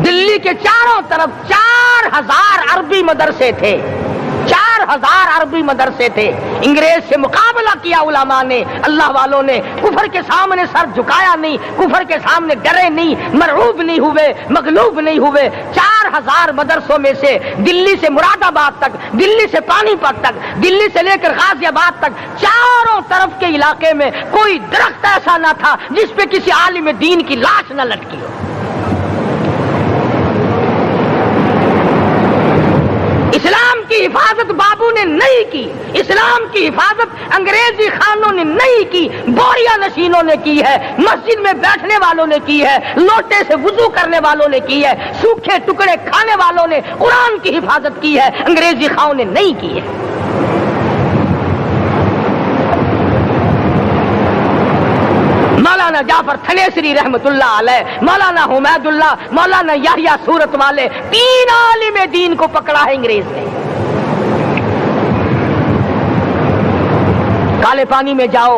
دلی کے چاروں طرف 4000 عربی مدرسے تھے، 4000 عربی مدرسے تھے۔ انگریز سے مقابلہ کیا علماء نے، اللہ والوں نے، کفر کے سامنے سر جھکایا نہیں، کفر کے سامنے ڈرے نہیں، مرعوب نہیں ہوئے، مغلوب نہیں ہوئے۔ 4000 مدرسوں میں سے دلی سے مراد آباد تک، دلی سے پانی پت تک، دلی سے لے کر غازی آباد تک، چاروں طرف کے علاقے میں کوئی درخت ایسا نہ تھا جس پہ کسی عالم دین کی لاش نہ لٹکی ہو۔ اسلام کی حفاظت بابو نے نہیں کی، اسلام کی حفاظت انگریزی خانوں نے نہیں کی، بوریا نشینوں نے کی ہے، مسجد میں بیٹھنے والوں نے کی ہے، لوٹے سے وضو کرنے والوں نے کی ہے، سوکھے ٹکڑے کھانے والوں نے قرآن کی حفاظت کی ہے، انگریزی خانوں نے نہیں کی ہے۔ مولانا جعفر تھنیسری رحمت اللہ علیہ، مولانا حمید اللہ، مولانا یحییٰ صورت والے، 3 عالم دین کو پکڑا ہے انگریز نے۔ کالے پانی میں جاؤ،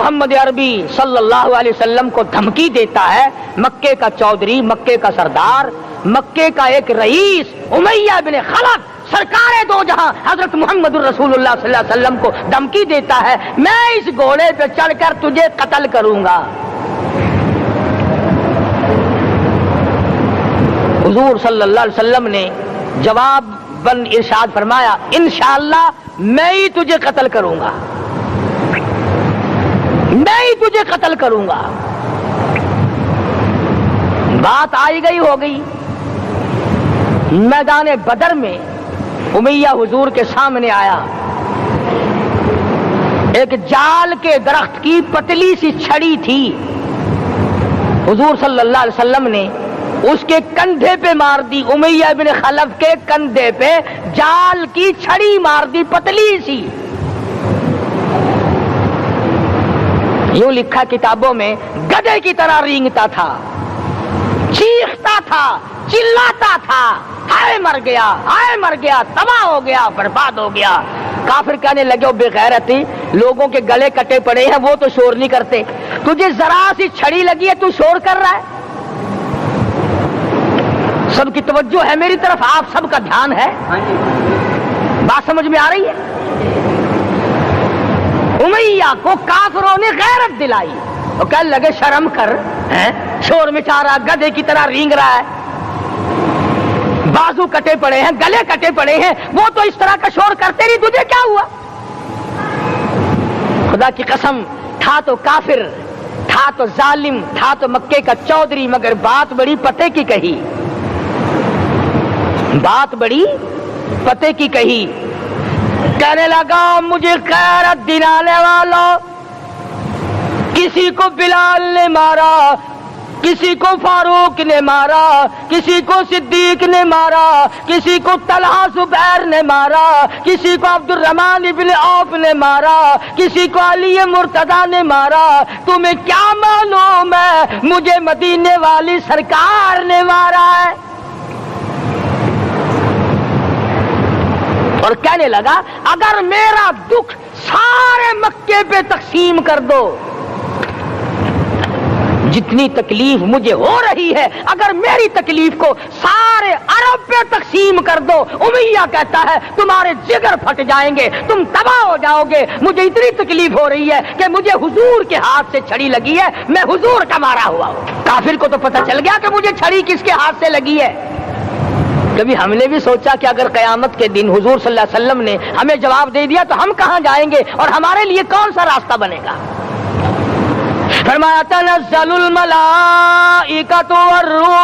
محمد عربی صلی اللہ علیہ وسلم کو دھمکی دیتا ہے، مکے کا چودھری، مکے کا سردار، مکے کا ایک رئیس امیہ بن خلف سرکار دو جہاں حضرت محمد الرسول اللہ صلی اللہ علیہ وسلم کو دھمکی دیتا ہے، میں اس گھوڑے پہ چڑھ کر تجھے قتل کروں گا۔ حضور صلی اللہ علیہ وسلم نے جواب بن ارشاد فرمایا، انشاءاللہ میں ہی تجھے قتل کروں گا، میں ہی تجھے قتل کروں گا۔ بات آئی گئی ہو گئی۔ میدان بدر میں امیہ حضور کے سامنے آیا، ایک جال کے درخت کی پتلی سی چھڑی تھی، حضور صلی اللہ علیہ وسلم نے اس کے کندھے پہ مار دی، امیہ بن خلف کے کندھے پہ جال کی چھڑی مار دی پتلی سی۔ یوں لکھا کتابوں میں، گدھے کی طرح رینگتا تھا، چیختا تھا، چلاتا تھا، ہائے مر گیا، ہائے مر گیا، تباہ ہو گیا، برباد ہو گیا۔ کافر کہنے لگے، او بے غیرتی، لوگوں کے گلے کٹے پڑے ہیں، وہ تو شور نہیں کرتے، تجھے ذرا سی چھڑی لگی ہے تو شور کر رہا ہے۔ سب کی توجہ ہے میری طرف، آپ سب کا دھیان ہے، بات سمجھ میں آ رہی ہے؟ امیہ کو کافروں نے غیرت دلائی، وہ کہنے لگے شرم کر، شور مچا رہا، گدھے کی طرح رینگ رہا ہے، بازو کٹے پڑے ہیں، گلے کٹے پڑے ہیں، وہ تو اس طرح کا شور کرتے نہیں، تجھے کیا ہوا؟ خدا کی قسم، تھا تو کافر، تھا تو ظالم، تھا تو مکے کا چودھری، مگر بات بڑی پتے کی کہی، بات بڑی پتے کی کہی۔ کہنے لگا، مجھے غیرت دلانے والا، کسی کو بلال نے مارا، کسی کو فاروق نے مارا، کسی کو صدیق نے مارا، کسی کو طلحہ زبیر نے مارا، کسی کو عبد الرحمن ابن عوف نے مارا، کسی کو علی مرتضی نے مارا، تمہیں کیا معلوم ہے مجھے مدینے والی سرکار نے مارا ہے؟ اور کہنے لگا، اگر میرا دکھ سارے مکے پہ تقسیم کر دو، جتنی تکلیف مجھے ہو رہی ہے، اگر میری تکلیف کو سارے عرب پہ تقسیم کر دو، امیہ کہتا ہے تمہارے جگر پھٹ جائیں گے، تم تباہ ہو جاؤ گے، مجھے اتنی تکلیف ہو رہی ہے کہ مجھے حضور کے ہاتھ سے چھڑی لگی ہے، میں حضور کا مارا ہوا ہوں۔ کافر کو تو پتہ چل گیا کہ مجھے چھڑی کس کے ہاتھ سے لگی ہے۔ کبھی ہم نے بھی سوچا کہ اگر قیامت کے دن حضور صلی اللہ علیہ وسلم نے ہمیں جواب دے دیا تو ہم کہاں جائیں گے اور ہمارے لیے کون سا راستہ بنے گا؟ فرمایا، تنزل الملائکۃ والروح،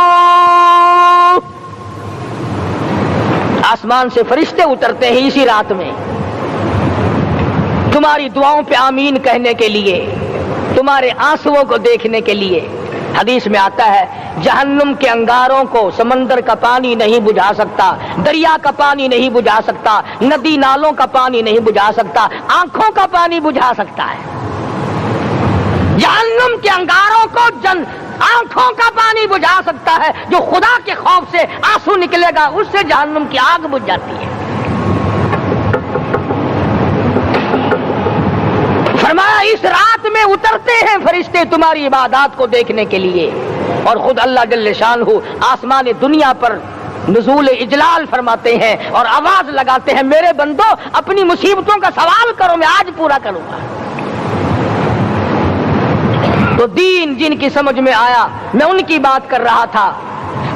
آسمان سے فرشتے اترتے ہیں اسی رات میں، تمہاری دعاؤں پہ آمین کہنے کے لیے، تمہارے آنسوؤں کو دیکھنے کے لیے۔ حدیث میں آتا ہے، جہنم کے انگاروں کو سمندر کا پانی نہیں بجھا سکتا، دریا کا پانی نہیں بجھا سکتا، ندی نالوں کا پانی نہیں بجھا سکتا، آنکھوں کا پانی بجھا سکتا ہے۔ جہنم کے انگاروں کو آنکھوں کا پانی بجھا سکتا ہے، جو خدا کے خوف سے آنسو نکلے گا اس سے جہنم کی آگ بجھ جاتی ہے۔ فرمایا، اس رات میں اترتے ہیں فرشتے تمہاری عبادات کو دیکھنے کے لیے، اور خود اللہ جل شانہ آسمان دنیا پر نزول اجلال فرماتے ہیں اور آواز لگاتے ہیں، میرے بندو اپنی مصیبتوں کا سوال کرو، میں آج پورا کروں گا۔ تو دین جن کی سمجھ میں آیا، میں ان کی بات کر رہا تھا،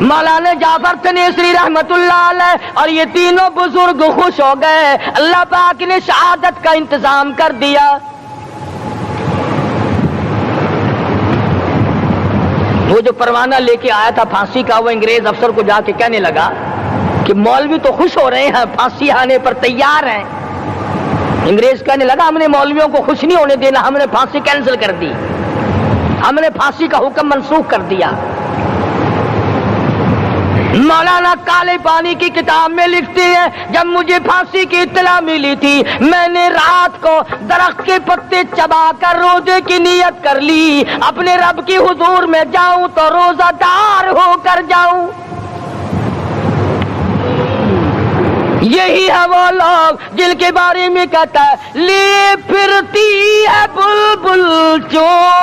مولانا جعفر تنیسری رحمت اللہ علیہ اور یہ تینوں بزرگ خوش ہو گئے، اللہ پاک نے شہادت کا انتظام کر دیا۔ وہ جو پروانہ لے کے آیا تھا پھانسی کا، وہ انگریز افسر کو جا کے کہنے لگا کہ مولوی تو خوش ہو رہے ہیں، پھانسی آنے پر تیار ہیں۔ انگریز کہنے لگا، ہم نے مولویوں کو خوش نہیں ہونے دینا، ہم نے پھانسی کینسل کر دی، ہم نے پھانسی کا حکم منسوخ کر دیا۔ مولانا کالے پانی کی کتاب میں لکھتے ہیں، جب مجھے پھانسی کی اطلاع ملی تھی، میں نے رات کو درخت کے پتے چبا کر روزے کی نیت کر لی، اپنے رب کی حضور میں جاؤں تو روزہ دار ہو کر جاؤں۔ یہی ہے وہ لوگ جن کے بارے میں کہتا ہے، لیے پھرتی ہے بلبل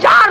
4